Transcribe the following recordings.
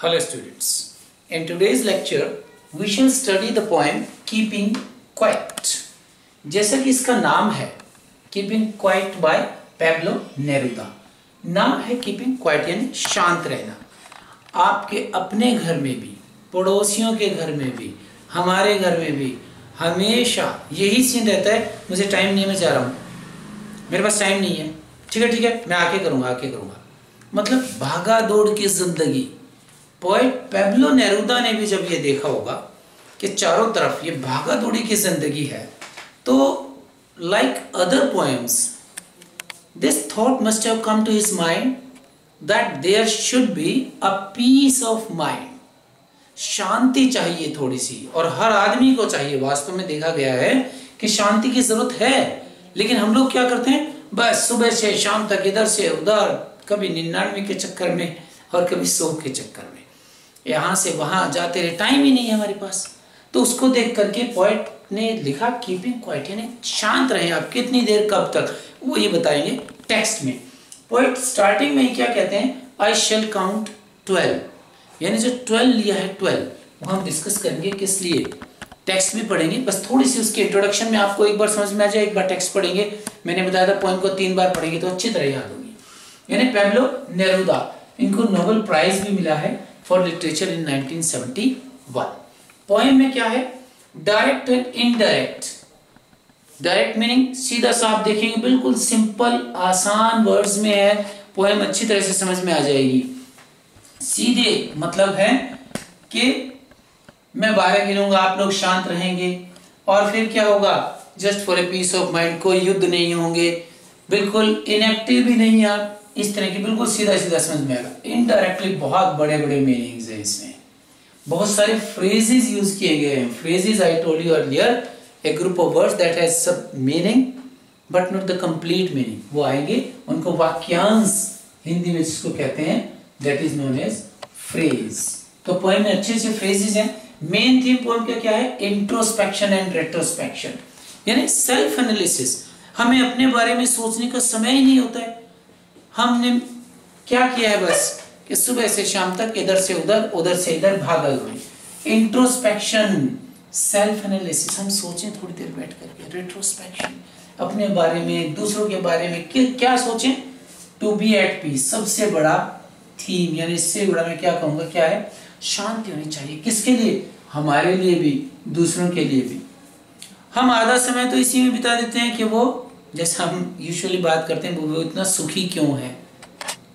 Hello students, in today's lecture we shall study the poem Keeping Quiet। जैसा कि इसका नाम है Keeping Quiet by Pablo Neruda। नाम है Keeping Quiet यानी शांत रहना। आपके अपने घर में भी, पड़ोसियों के घर में भी, हमारे घर में भी हमेशा यही सीन रहता है, मुझे टाइम नहीं है, मैं जा रहा हूँ, मेरे पास टाइम नहीं है, ठीक है मैं आके करूँगा। मतलब भागा दौड़ की जिंदगी। पोएट पेब्लो नेरूदा ने भी जब ये देखा होगा कि चारों तरफ ये भागा दौड़ी की जिंदगी है, तो like other poems this thought must have come to his mind that there should be a peace of mind. शांति चाहिए थोड़ी सी, और हर आदमी को चाहिए। वास्तव में देखा गया है कि शांति की जरूरत है, लेकिन हम लोग क्या करते हैं, बस सुबह से शाम तक इधर से उधर, कभी 99 के चक्कर में और कभी 100 के चक्कर में, यहाँ से वहां जाते रहे, टाइम ही नहीं है हमारे पास। तो उसको देख करके पोएट ने लिखा कीपिंग क्वाइट यानी शांत रहे आप, कितनी देर, कब तक, वो ये बताएंगे टेक्स्ट में। पोएट स्टार्टिंग में ही क्या कहते हैं, आई शेल काउंट 12, यानी जो 12 लिया है 12, वो हम डिस्कस करेंगे किस लिए, टेक्स्ट भी पढ़ेंगे। बस थोड़ी सी उसके इंट्रोडक्शन में आपको एक बार समझ में आ जाए, एक बार टेक्स्ट पढ़ेंगे। मैंने बताया था पोएम को 3 बार पढ़ेंगे तो अच्छी तरह याद होगी। यानी पेब्लो नेरूदा, इनको नोबेल प्राइज भी मिला है फॉर लिटरेचर इन 1971। पोएम में क्या है, direct and indirect. Direct meaning सीधा साफ, देखेंगे बिल्कुल सिंपल आसान वर्ड्स में है, पोएम अच्छी तरह से समझ में आ जाएगी। सीधे मतलब है कि मैं 12 गिनूंगा, आप लोग शांत रहेंगे, और फिर क्या होगा, just for a peace of mind, कोई युद्ध नहीं होंगे, बिल्कुल इनएक्टिव भी नहीं आप, इस तरह की बिल्कुल सीधा सीधा समझ में आएगा। इनडायरेक्टली बहुत बड़े बड़े मीनिंग्स हैं इसमें, बहुत सारे फ्रेजेस यूज किए गए हैं। Phrases I told you earlier, a group of words that has sub meaning but not the complete meaning, वो आएंगे, उनको वाक्यांश हिंदी में जिसको कहते हैं, that is known as phrase. तो पोएम में अच्छे से फ्रेजेस हैं। मेन थीम पोएम का क्या है, इंट्रोस्पेक्शन एंड रेट्रोस्पेक्शन, यानी सेल्फ एनालिसिस। हमें अपने बारे में सोचने का समय ही नहीं होता है। हमने क्या किया है, बस कि सुबह से शाम तक इधर से उधर, उधर से इधर भागा हुए। इंट्रोस्पेक्शन, सेल्फ एनालिसिस, हम सोचें थोड़ी देर बैठ करके। रेट्रोस्पेक्शन, अपने बारे में, दूसरों के बारे में क्या सोचें। टू बी एट पीस, सबसे बड़ा थीम, यानी इससे बड़ा मैं क्या कहूंगा, क्या है, शांति होनी चाहिए। किसके लिए, हमारे लिए भी, दूसरों के लिए भी। हम आधा समय तो इसी में बिता देते हैं कि वो, जैसे हम यूजुअली बात करते हैं, वो इतना सुखी क्यों है।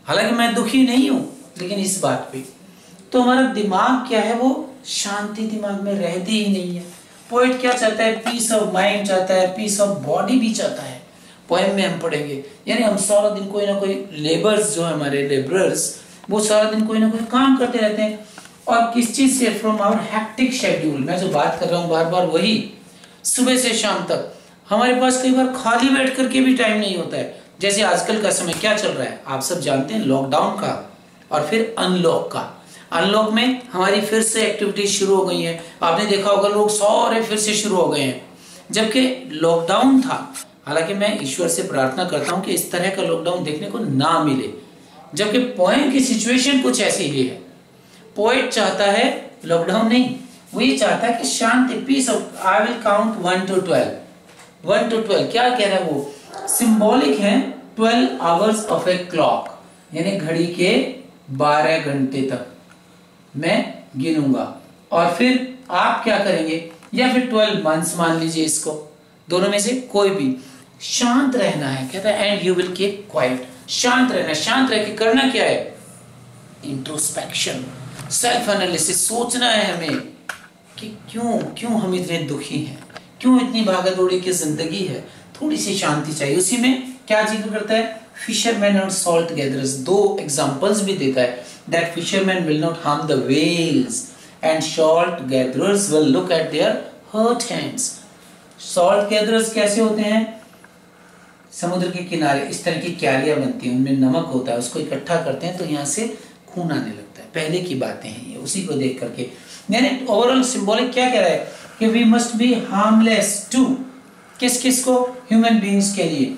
हालांकि मैं दुखी नहीं हूं, लेकिन इस बात पे तो हमारा दिमाग क्या है, वो शांति दिमाग में रहती ही नहीं है। पोएट क्या चाहता है, पीस ऑफ माइंड चाहता है, पीस ऑफ बॉडी भी चाहता है। पोएम में हम पढ़ेंगे, यानी हम सारा दिन कोई ना कोई, लेबर्स जो है हमारे लेबरर्स, वो सारा दिन कोई ना कोई काम करते रहते हैं। और किस चीज से, फ्रॉम आवर हेक्टिक शेड्यूल, मैं जो बात कर रहा हूँ बार बार वही, सुबह से शाम तक हमारे पास कई बार खाली बैठ करके भी टाइम नहीं होता है। जैसे आजकल का समय क्या चल रहा है, आप सब जानते हैं, लॉकडाउन का और फिर अनलॉक का। अनलॉक में हमारी फिर से एक्टिविटीज शुरू हो गई हैं। आपने देखा होगा लोग सारे फिर से शुरू हो गए हैं, जबकि लॉकडाउन था। हालांकि मैं ईश्वर से प्रार्थना करता हूं कि इस तरह का लॉकडाउन देखने को ना मिले, जबकि पोएम की सिचुएशन कुछ ऐसी ही है। पोएट चाहता है लॉकडाउन नहीं, वो ये चाहता है कि शांति, peace of, I will count 1 to 12। 1 to 12 क्या कह रहा है, वो सिंबॉलिक है 12 आवर्स ऑफ ए क्लॉक, यानी घड़ी के 12 घंटे तक मैं गिनूंगा, और फिर आप क्या करेंगे, या फिर 12 मंथ्स मान लीजिए इसको, दोनों में से कोई भी। शांत रहना है, कहता है and you will keep quiet, शांत रहना। शांत रह के करना क्या है, इंट्रोस्पेक्शन, सेल्फ एनालिसिस, सोचना है हमें कि क्यों हम इतने दुखी हैं, क्यों इतनी भागदौड़ी की जिंदगी है, थोड़ी सी शांति चाहिए। उसी में क्या जिक्र करता है, फिशरमैन और सॉल्ट गैदरर्स, 2 एग्जांपल्स भी देता है, that fisherman will not harm the whales and salt gatherers will look at their hurt hands. Salt gatherers कैसे होते हैं, समुद्र के किनारे इस तरह की क्यारियां बनती हैं, उनमें नमक होता है, उसको इकट्ठा करते हैं तो यहाँ से खून आने लगता है। पहले की बातें हैं ये, उसी को देख करके। यानी ओवरऑल सिंबॉलिक क्या कह रहा है कि we must be harmless to, किस किस को, ह्यूमन बीइंग्स के लिए,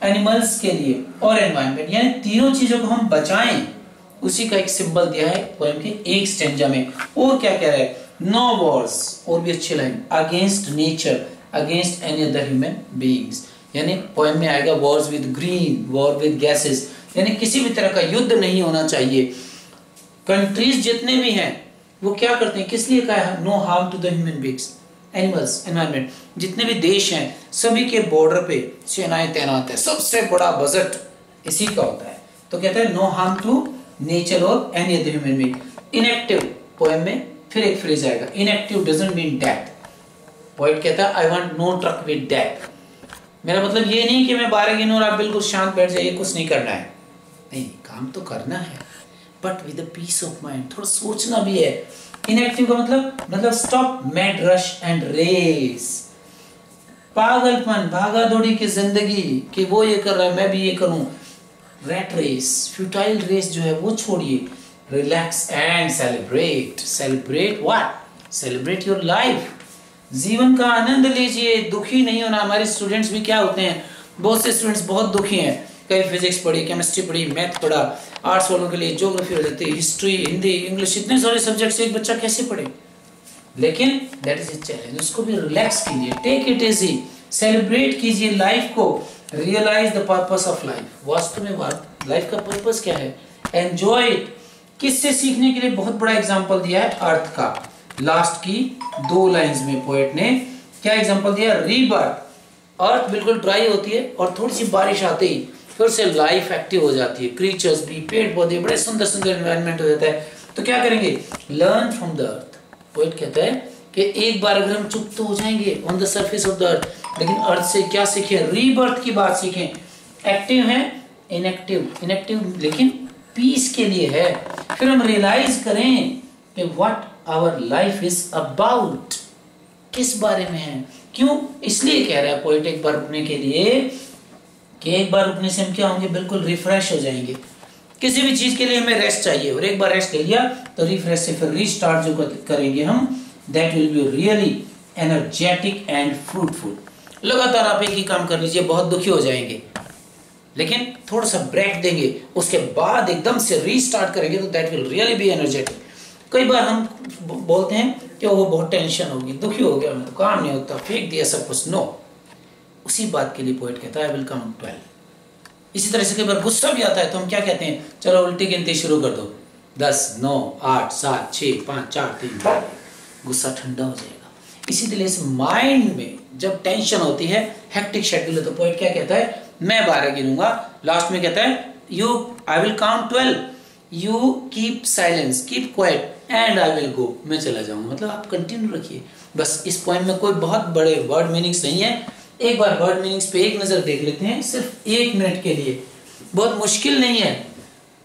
एनिमल्स के लिए और एनवायरनमेंट, यानी तीनों चीजों को हम बचाएं, उसी का एक सिंबल दिया है पोएम के एक स्टेंजा में। और क्या कह रहा है, नो वॉर्स, और भी अच्छी line, against nature, against any other human beings, यानी पोएम में आएगा Wars with green, war with gases, यानी किसी भी तरह का युद्ध नहीं होना चाहिए। कंट्रीज जितने भी हैं वो क्या करते हैं, किस लिए कहा है, no harm to the human beings, animals, environment, जितने भी देश हैं सभी के बॉर्डर पे सेनाएं तैनात है, सबसे बड़ा बजट इसी का होता है। तो कहता है नो हार्म टू नेचर और any other human being. Inactive, poem में फिर एक फ्रेज आएगा, inactive doesn't mean death. Poet कहता है I want no truck with death, मेरा मतलब ये नहीं कि मैं 12 गिनूं और आप बिल्कुल शांत बैठ जाइए, कुछ नहीं करना है, नहीं, काम तो करना है, but with a peace of mind, थोड़ा सोचना भी है। इनएक्टिव का मतलब stop mad rush and race, पागलपन, भागा दौड़ी की जिंदगी कि वो ये कर रहा है मैं भी ये करूं, रैट रेस, फ्यूटाइल रेस जो है वो छोड़िए, relax and celebrate. Celebrate what, celebrate your life, जीवन का आनंद लीजिए, दुखी नहीं होना। हमारे स्टूडेंट्स भी क्या होते हैं, बहुत से स्टूडेंट्स बहुत दुखी हैं, कई फिजिक्स पढ़ी, केमिस्ट्री पढ़ी, मैथ पढ़ा, आर्ट्स वालों के लिए ज्योग्राफी हो जाती है, हिस्ट्री, हिंदी, इंग्लिश, इतने सारे सब्जेक्ट्स एक बच्चा कैसे पढ़े। लेकिन दैट इज अ चैलेंज, उसको भी रिलैक्स कीजिए, टेक इट इजी, सेलिब्रेट कीजिए लाइफ को, realise the purpose of life. वास्तव में लाइफ का पर्पस क्या है, एंजॉय इट। किससे सीखने के लिए बहुत बड़ा एग्जाम्पल दिया है, अर्थ का। लास्ट की 2 लाइंस में पोएट ने क्या एग्जाम्पल दिया, रीबर्थ। अर्थ बिल्कुल ड्राई होती है और थोड़ी सी बारिश आते ही फिर से लाइफ एक्टिव हो जाती है, क्रीचर्स भी, पेड़ पौधे, बड़े सुंदर सुंदर एनवायरनमेंट हो जाता है। तो क्या करेंगे, learn from the earth. Poet कहता है कि एक बार अगर हम चुप तो हो जाएंगे on the surface of the अर्थ, लेकिन अर्थ से क्या सीखें, रीबर्थ की बात सीखें। एक्टिव है, इनएक्टिव लेकिन पीस के लिए है। फिर हम रियलाइज करें कि what our life is about, किस बारे में है, क्यों, इसलिए कह रहा है पोएट एक बार रुकने के लिए कि एक बार रुकने से हम क्या होंगे, बिल्कुल रिफ्रेश हो जाएंगे। किसी भी चीज के लिए हमें रेस्ट चाहिए और एक बार रेस्ट ले लिया तो रिफ्रेश से फिर रीस्टार्ट जो करेंगे हम, that will be really energetic and fruitful. लगातार आप एक ही काम कर लीजिए, बहुत दुखी हो जाएंगे, लेकिन थोड़ा सा ब्रेक देंगे, उसके बाद एकदम से रीस्टार्ट करेंगे तो that will really be energetic. कई बार हम बोलते हैं कि वो बहुत टेंशन होगी, दुखी हो गया, मैं तो काम नहीं होता, फेंक दिया सब कुछ। नो, उसी बात के लिए पोएट कहता है आई विल काउंट 12। इसी तरह से कई बार गुस्सा भी आता है तो हम क्या कहते हैं, चलो उल्टी गिनती शुरू कर दो, 10, 9, 8, 7, 6, 5, 4, 3, 2, गुस्सा ठंडा हो जाएगा। इसी तरह से माइंड में जब टेंशन होती है, हेक्टिक शेड्यूल है, तो पोएट क्या कहता है, मैं 12 गिनूंगा, लास्ट में कहता है आई will count 12, you keep silence, keep quiet and I will go, मैं चला जाऊंगा। मतलब आप कंटिन्यू रखिए। बस इस पोएम में कोई बहुत बड़े वर्ड मीनिंग्स नहीं है, एक बार वर्ड मीनिंग्स पे एक नजर देख लेते हैं, सिर्फ 1 मिनट के लिए, बहुत मुश्किल नहीं है,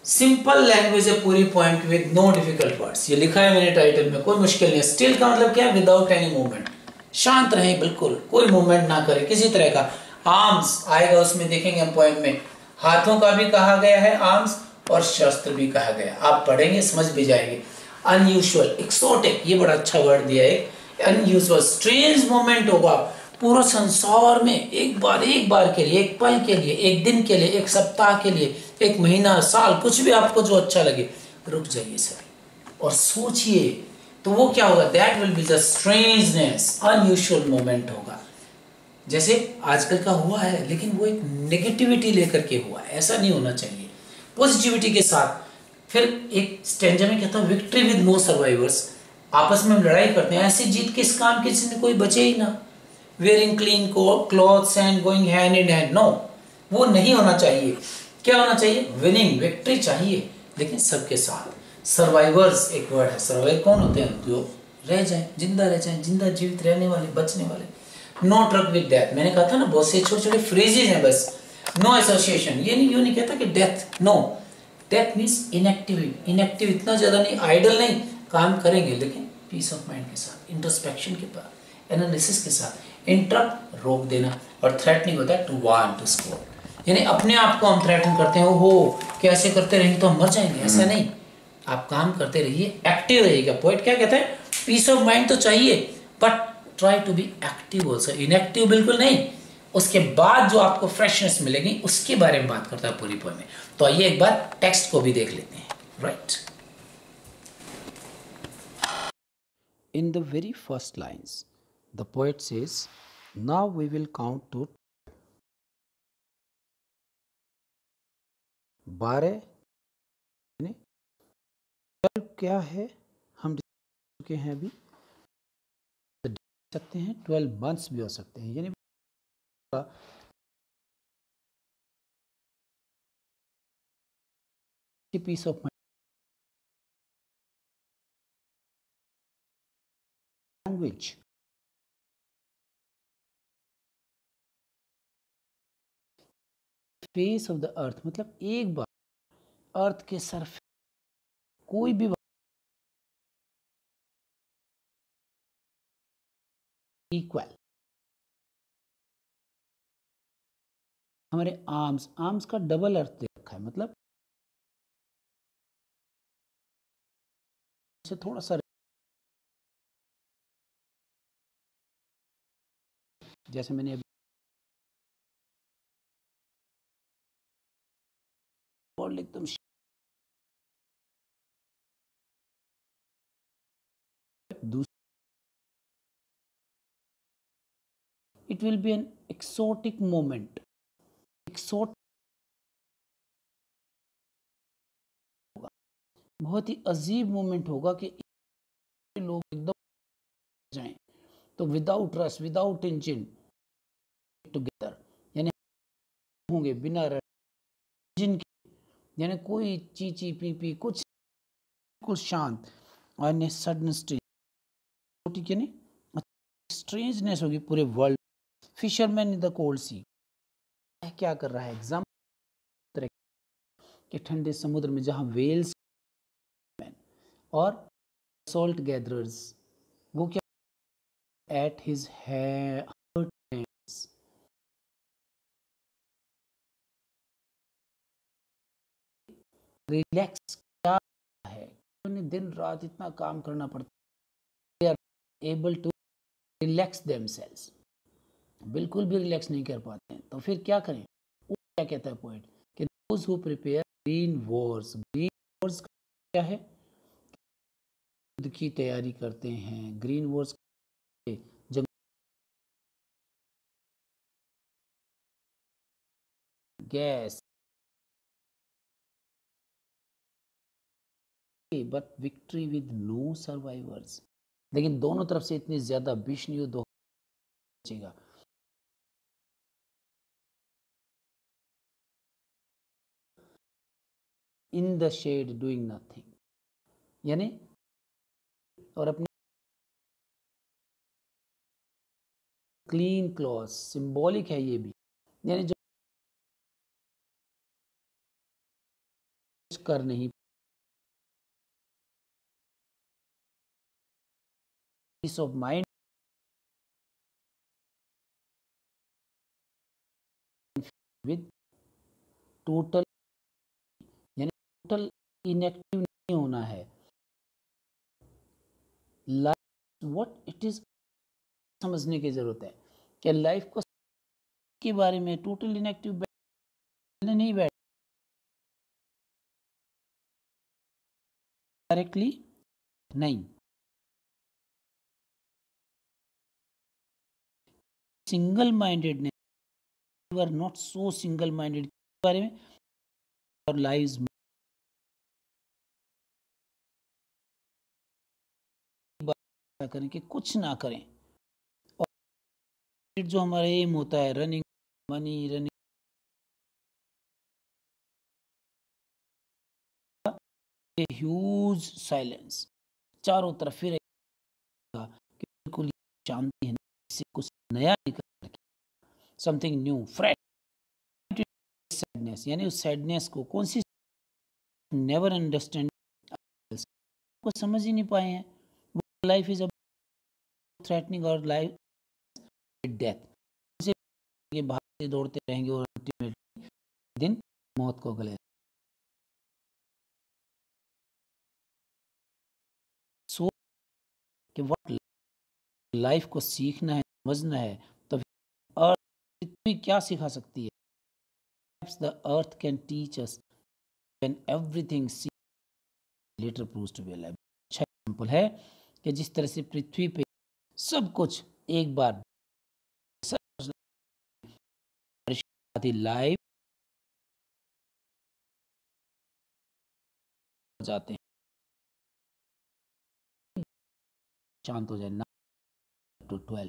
सिंपल लैंग्वेज है पूरी पोएम की, विद नो डिफिकल्ट वर्ड्स। ये लिखा है मैंने टाइटल में, कोई मुश्किल नहीं है। स्टिल का मतलब क्या है, विदाउट एनी मूवमेंट, शांत रहे, बिल्कुल कोई मूवमेंट ना करे किसी तरह का। आर्म्स आएगा उसमें, देखेंगे हम पोएम में, हाथों का भी कहा गया है आर्म्स और शस्त्र भी कहा गया, आप पढ़ेंगे समझ भी जाएंगे। अनयूजुअल, एक्सोटिक, ये बड़ा अच्छा वर्ड दिया है, अनयूजुअल, स्ट्रेंज मोमेंट होगा पूरा संसार में, एक बार के लिए, एक पल के लिए, एक दिन के लिए, एक सप्ताह के लिए, एक महीना, साल, कुछ भी आपको जो अच्छा लगे, रुक जाइए सर और सोचिए, तो वो क्या होगा, that will be the strangeness, unusual moment होगा। जैसे आजकल का हुआ है, लेकिन वो एक नेगेटिविटी लेकर के हुआ है, ऐसा नहीं होना चाहिए, पॉजिटिविटी के साथ। फिर एक स्टेंजा में कहता है विक्ट्री विद नो सर्वाइवर्स, आपस में लड़ाई करते हैं, ऐसी जीत किस काम की जिसमें कोई बचे ही ना। Wearing clean clothes and going hand in hand, no, वो नहीं होना चाहिए। क्या होना चाहिए, विनिंग, विक्ट्री चाहिए, लेकिन सबके साथ। सर्वाइवर्स एक वर्ड है, सर्वाइवर कौन होते हैं, जो रह जाए, जिंदा रह जाए, जिंदा जीवित रहने वाले, बचने वाले। नो ट्रक विद डेथ, मैंने कहा था ना बहुत से छोटे छोटे फ्रेजेज हैं बस। नो एसोसिएशन, ये नहीं, यूं नहीं कहता कि death, no, death means inactive, इतना ज्यादा नहीं, आइडल नहीं, काम करेंगे लेकिन पीस ऑफ माइंड के साथ, इंट्रोस्पेक्शन के साथ, एनालिसिस के साथ। इंटरप्ट, रोक देना, और थ्रेटनिंग होता है टू वांट टू स्कोर, यानी अपने आप को हम थ्रेटन करते हैं, हो कैसे करते रहेंगे तो हम मर जाएंगे, ऐसा नहीं, आप काम करते रहिए, एक्टिव रहिएगा। पोएट क्या कहता है, पीस ऑफ माइंड तो चाहिए, but try to be active also, inactive बिल्कुल नहीं। उसके बाद जो आपको फ्रेशनेस मिलेगी उसके बारे में बात करता है पूरी पोएम में। तो आइए एक बार टेक्स्ट को भी देख लेते हैं। Right. In the very first lines, the poet says, now we will count to 12 क्या है हम चुके हैं अभी, सकते हैं 12 मंथ्स भी हो सकते हैं, यानी peace of language. Face of the earth मतलब एक बार अर्थ के सरफेस कोई भी इक्वल। हमारे आर्म्स का डबल अर्थ दे रखा है, मतलब से थोड़ा सा जैसे मैंने अभी एकदम it will be an exotic moment, बहुत ही अजीब मोमेंट होगा कि लोग एकदम जाएं, तो without rush without engine together, यानी होंगे बिना इंजन के, यानी कोई ची पी पी कुछ बिल्कुल शांत, और सडन स्ट्रेंजनेस होगी पूरे world. Fisherman in the cold sea क्या कर रहा है, एग्जाम के ठंडे समुद्र में जहां वेल्स और सॉल्ट गैदरर्स वो क्या एट हिज रिलैक्स क्या है, उन्हें दिन रात इतना काम करना पड़ता है, they are able to relax themselves, बिल्कुल भी रिलैक्स नहीं कर पाते हैं, तो फिर क्या करें। वो क्या कहता है पोएट कि those who prepare green wars क्या है, युद्ध की तैयारी करते हैं, ग्रीन वॉर्स जंग gas, but victory with no survivors, लेकिन दोनों तरफ से इतनी ज्यादा भीषण युद्ध होगा, in the shade doing nothing, यानी और अपने क्लीन क्लॉथ सिंबॉलिक है ये भी, यानी जो कर नहीं peace of mind with total, यानी टोटल इनएक्टिव नहीं होना है, लाइफ व्हाट इट इज समझने की जरूरत है कि लाइफ को के बारे में टोटल इनएक्टिव नहीं बैठ डायरेक्टली नहीं, single mindedness, you are not so single minded के बारे में, और लाइव्स करें कि कुछ ना करें, और जो हमारा एम होता है running money running, huge silence चारों तरफ फिर कि बिल्कुल शांति है, इससे कुछ नया निकल, समथिंग न्यू फ्रेश, सैडनेस, यानी उस सैडनेस को कौन सी नेवर अंडरस्टैंड को समझ ही नहीं पाए हैं, लाइफ इज थ्रेटनिंग और लाइफ डेथ से भागते दौड़ते रहेंगे और अल्टीमेटली दिन मौत को गले। सो कि व्हाट लाइफ को सीखना है समझना है, तो अर्थ भी क्या सिखा सकती है, the earth can teach us when everything later proves to be alive. अच्छा एग्जांपल है कि जिस तरह से पृथ्वी पे सब कुछ एक बार लाइव जाते हैं, शांत हो जाए ना टू 12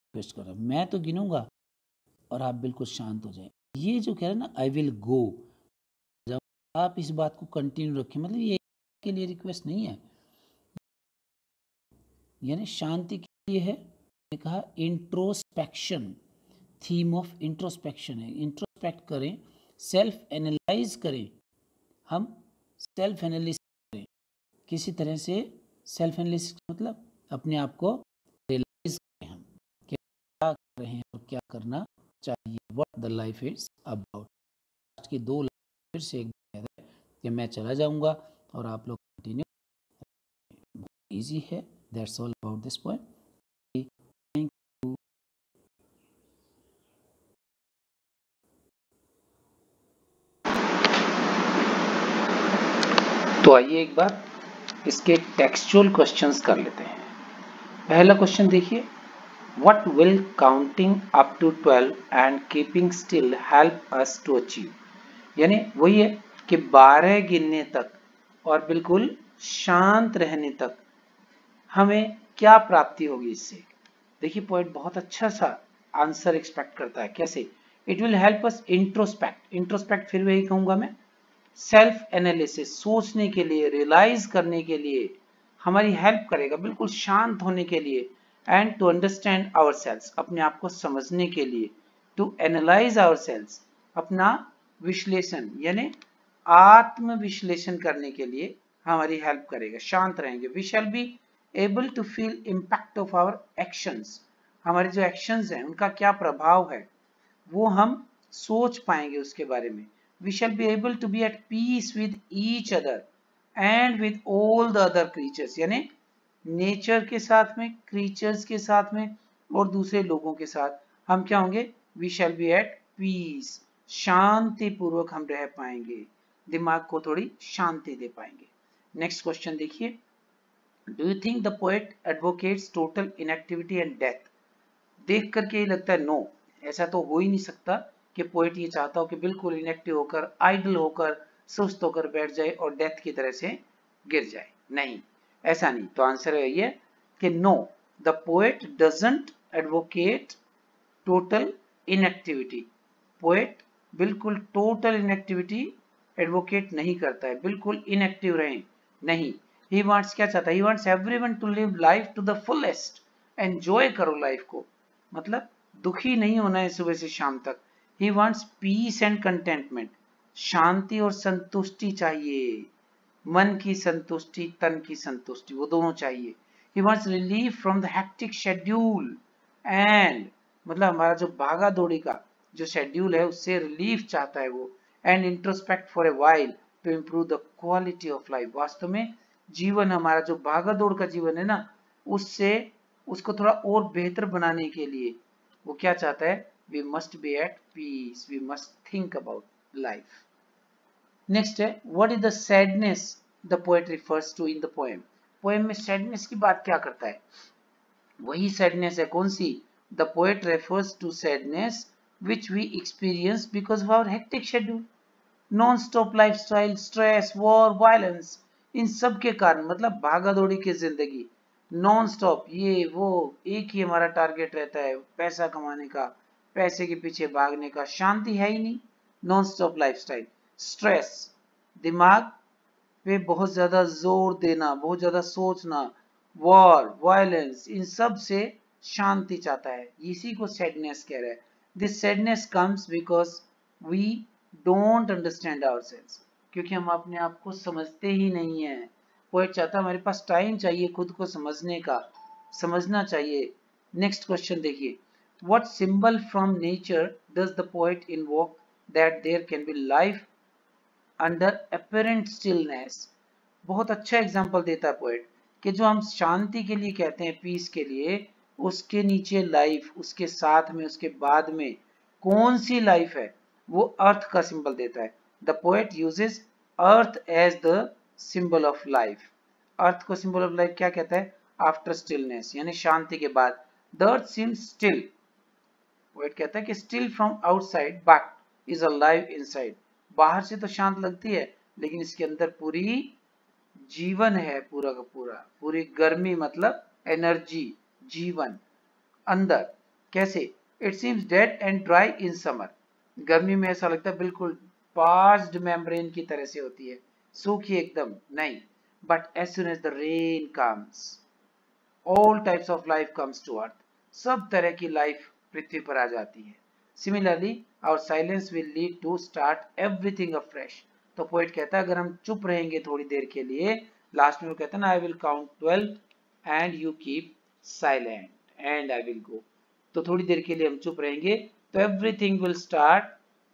रिक्वेस्ट कर रहा हूं, मैं तो गिनूंगा और आप बिल्कुल शांत हो जाए। ये जो कह रहे हैं ना आई विल गो, जब आप इस बात को कंटिन्यू रखें, मतलब ये के लिए रिक्वेस्ट नहीं है, यानी शांति के लिए है। मैंने कहा इंट्रोस्पेक्शन, थीम ऑफ इंट्रोस्पेक्शन है, इंट्रोस्पेक्ट करें, सेल्फ एनालाइज करें, हम सेल्फ एनालिसिस करें, किसी तरह से सेल्फ एनालिसिस मतलब अपने आप को रियलाइज करें हम कि क्या कर रहे हैं और क्या करना चाहिए, what the life is about. आज की 2 लाइन फिर से एक बार है कि मैं चला जाऊंगा और आप लोग कंटिन्यू, इजी है, that's all about this point. तो आइए एक बार इसके टेक्सचुअल क्वेश्चंस कर लेते हैं। पहला क्वेश्चन देखिए, what will counting up to 12 and keeping still help us to achieve. यानी वही है कि 12 गिनने तक और बिल्कुल शांत रहने तक हमें क्या प्राप्ति होगी इससे। देखिए पॉइंट बहुत अच्छा सा आंसर एक्सपेक्ट करता है। कैसे? It will help us introspect, introspect फिर वही कहूंगा मैं, सेल्फ एनालिसिस, सोचने के लिए, रियलाइज करने के लिए हमारी हेल्प करेगा, बिल्कुल शांत होने के लिए, and to understand our selves, अपने आप को समझने के लिए, टू एनालाइज आवर सेल्स, अपना विश्लेषण यानी आत्म विश्लेषण करने के लिए हमारी हेल्प करेगा, शांत रहेंगे। We shall be able to feel impact of our actions, हमारे जो एक्शंस हैं उनका क्या प्रभाव है वो हम सोच पाएंगे उसके बारे में। We shall be able to be at peace with each other and with all the other creatures, यानी नेचर के साथ में, क्रीचर्स के साथ में और दूसरे लोगों के साथ हम क्या होंगे? We shall be at peace, शांति पूर्वक हम रह पाएंगे, दिमाग को थोड़ी शांति दे पाएंगे। नेक्स्ट क्वेश्चन देखिए, do you think the poet advocates total inactivity and death. देख करके ही लगता है नो, ऐसा तो हो ही नहीं सकता कि पोएट ये चाहता हो कि बिल्कुल इनएक्टिव होकर, आइडल होकर, सुस्त होकर बैठ जाए और डेथ की तरह से गिर जाए। नहीं, ऐसा नहीं। तो आंसर है ये कि no, the poet doesn't advocate total inactivity. Poet बिल्कुल टोटल इनएक्टिविटी एडवोकेट नहीं करता है, बिल्कुल इनएक्टिव रहें नहीं। ही वांट्स, क्या चाहता है? He wants everyone to live life to the fullest, enjoy करो लाइफ को, मतलब दुखी नहीं होना है सुबह से शाम तक। He wants peace and contentment, शांति और संतुष्टि चाहिए, मन की संतुष्टि, तन की संतुष्टि, वो दोनों चाहिए। He wants relief from the hectic schedule and, मतलब हमारा जो भागा दौड़ी का जो शेड्यूल है उससे रिलीफ चाहता है वो, and introspect for a while to improve the quality of life. वास्तव में जीवन, हमारा जो भागा दौड़ का जीवन है ना, उससे उसको थोड़ा और बेहतर बनाने के लिए वो क्या चाहता है? We must be at peace, we must think about life. Next है, what is the sadness the poet refers to in the poem. Poem में सैडनेस की बात क्या करता है? वही सैडनेस है, कौन सी? The poet refers to sadness which we experience because of our hectic schedule, non stop lifestyle, stress, war, violence, इन सब के कारण, मतलब भागा दौड़ी की जिंदगी, नॉन स्टॉप ये वो, एक ही हमारा टारगेट रहता है पैसा कमाने का, पैसे के पीछे भागने का, शांति है ही नहीं, नॉन स्टॉप लाइफस्टाइल, स्ट्रेस, दिमाग पे बहुत ज्यादा जोर देना, बहुत ज्यादा सोचना, वॉर, वायलेंस, इन सब से शांति चाहता है, इसी को सैडनेस कह रहा है। This sadness comes because we don't understand ourselves, क्योंकि हम अपने आप को समझते ही नहीं है। पोएट चाहता है हमारे पास टाइम चाहिए खुद को समझने का, समझना चाहिए। नेक्स्ट क्वेश्चन देखिए, what symbol from nature does the poet invoke that there can be life under apparent stillness. बहुत अच्छा एग्जांपल देता है पोएट कि जो हम शांति के लिए कहते हैं, पीस के लिए, उसके नीचे लाइफ, उसके साथ में, उसके बाद में कौन सी लाइफ है, वो अर्थ का सिंबल देता है। The poet uses earth as the symbol of life. Earth को सिंबल ऑफ लाइफ क्या कहता है? आफ्टर स्टिलनेस, यानी शांति के बाद। The earth seems still, poet कहता है कि still from outside but is alive inside. बाहर से तो शांत लगती है लेकिन इसके अंदर पूरी जीवन है, पूरा का पूरा, पूरी गर्मी मतलब एनर्जी, जीवन अंदर। कैसे? It seems dead and dry in summer. गर्मी में ऐसा लगता है बिल्कुल पास्ड मेम्ब्रेन की तरह से होती है, सूखी एकदम नहीं। But as soon as the rain comes, all types of life comes to earth. सब तरह की लाइफ पृथ्वी पर आ जाती है। Similarly our silence will lead to start everything afresh. तो पोएट कहता है अगर हम चुप रहेंगे थोड़ी देर के लिए, लास्ट में वो कहता है ना, आई will count 12 and you keep silent and I will go. तो थोड़ी देर के लिए हम चुप रहेंगे तो एवरीथिंग विल स्टार्ट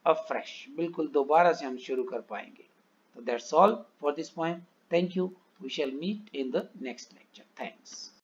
अफ्रेश, बिल्कुल दोबारा से हम शुरू कर पाएंगे। तो that's all for this point. Thank you. We shall meet in the next lecture. Thanks.